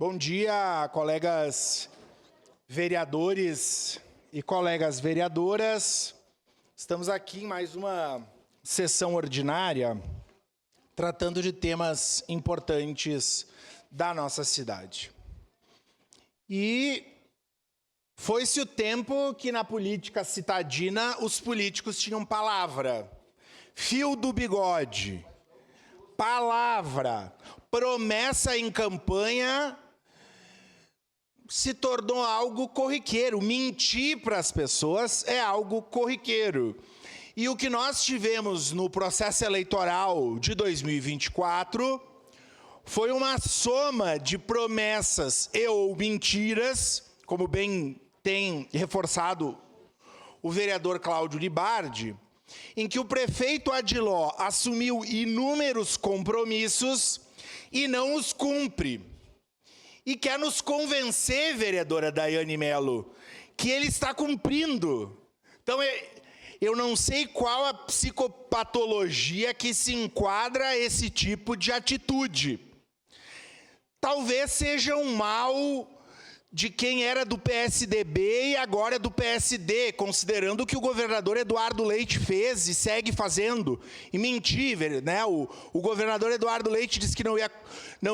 Bom dia, colegas vereadores e colegas vereadoras. Estamos aqui em mais uma sessão ordinária, tratando de temas importantes da nossa cidade. E foi-se o tempo que na política citadina os políticos tinham palavra, fio do bigode, palavra, promessa em campanha se tornou algo corriqueiro. Mentir para as pessoas é algo corriqueiro. E o que nós tivemos no processo eleitoral de 2024 foi uma soma de promessas e ou mentiras, como bem tem reforçado o vereador Cláudio Libardi, em que o prefeito Adiló assumiu inúmeros compromissos e não os cumpre. E quer nos convencer, vereadora Daiane Mello, que ele está cumprindo. Então, eu não sei qual a psicopatologia que se enquadra a esse tipo de atitude. Talvez seja um mal de quem era do PSDB e agora é do PSD, considerando o que o governador Eduardo Leite fez e segue fazendo. E mentir, né? O governador Eduardo Leite disse que não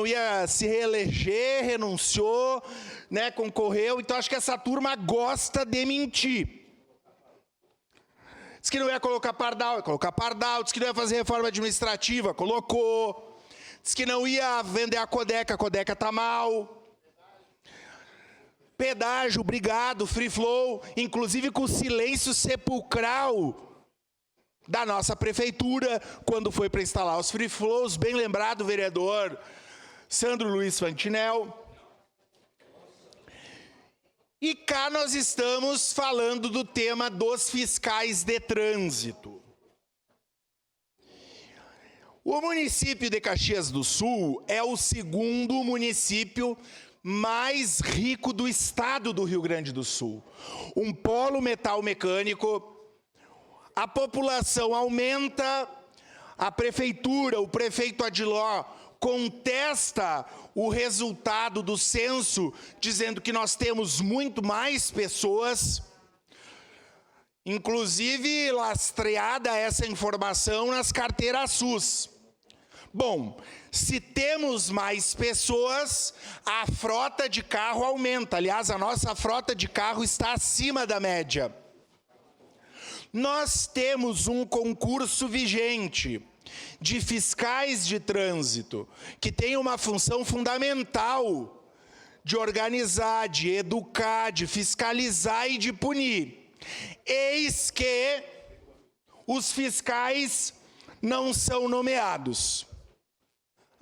ia se reeleger, renunciou, né? Concorreu. Então, acho que essa turma gosta de mentir. Diz que não ia colocar pardal, diz que não ia fazer reforma administrativa, colocou. Diz que não ia vender a Codeca tá mal. Pedágio, obrigado, free flow, inclusive com o silêncio sepulcral da nossa prefeitura, quando foi para instalar os free flows, bem lembrado, vereador Sandro Luiz Fantinel. E cá nós estamos falando do tema dos fiscais de trânsito. O município de Caxias do Sul é o segundo município mais rico do estado do Rio Grande do Sul. Um polo metal mecânico, a população aumenta, a prefeitura, o prefeito Adiló, contesta o resultado do censo, dizendo que nós temos muito mais pessoas, inclusive lastreada essa informação nas carteiras SUS. Bom, se temos mais pessoas, a frota de carro aumenta. Aliás, a nossa frota de carro está acima da média. Nós temos um concurso vigente de fiscais de trânsito, que tem uma função fundamental de organizar, de educar, de fiscalizar e de punir. Eis que os fiscais não são nomeados.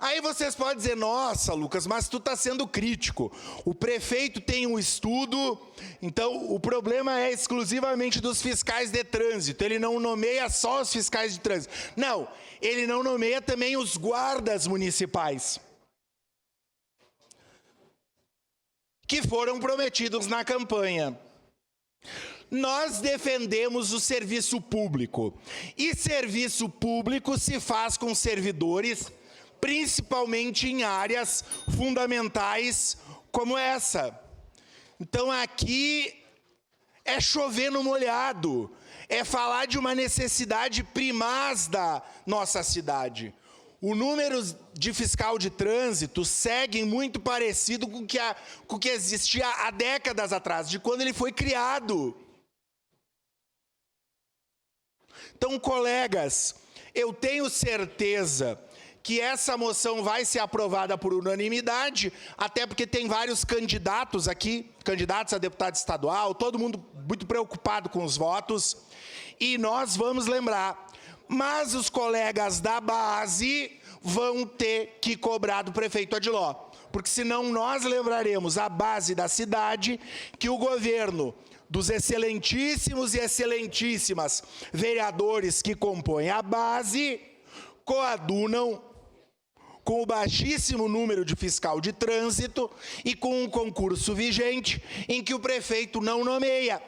Aí vocês podem dizer, nossa, Lucas, mas tu está sendo crítico. O prefeito tem um estudo, então o problema é exclusivamente dos fiscais de trânsito. Ele não nomeia só os fiscais de trânsito. Não, ele não nomeia também os guardas municipais, que foram prometidos na campanha. Nós defendemos o serviço público. E serviço público se faz com servidores, principalmente em áreas fundamentais como essa. Então aqui é chover no molhado, é falar de uma necessidade primaz da nossa cidade. O número de fiscal de trânsito segue muito parecido com o que existia há décadas atrás, de quando ele foi criado. Então, colegas, eu tenho certeza que essa moção vai ser aprovada por unanimidade, até porque tem vários candidatos aqui, candidatos a deputado estadual, todo mundo muito preocupado com os votos, e nós vamos lembrar, mas os colegas da base vão ter que cobrar do prefeito Adiló, porque senão nós lembraremos a base da cidade que o governo dos excelentíssimos e excelentíssimas vereadores que compõem a base coadunam com o baixíssimo número de fiscal de trânsito e com um concurso vigente em que o prefeito não nomeia.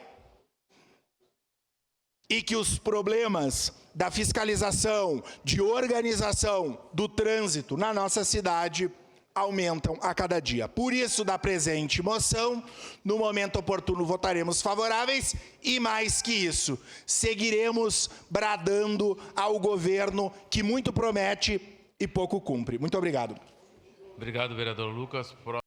E que os problemas da fiscalização, de organização do trânsito na nossa cidade aumentam a cada dia. Por isso, da presente moção, no momento oportuno votaremos favoráveis e, mais que isso, seguiremos bradando ao governo que muito promete e pouco cumpre. Muito obrigado. Obrigado, vereador Lucas.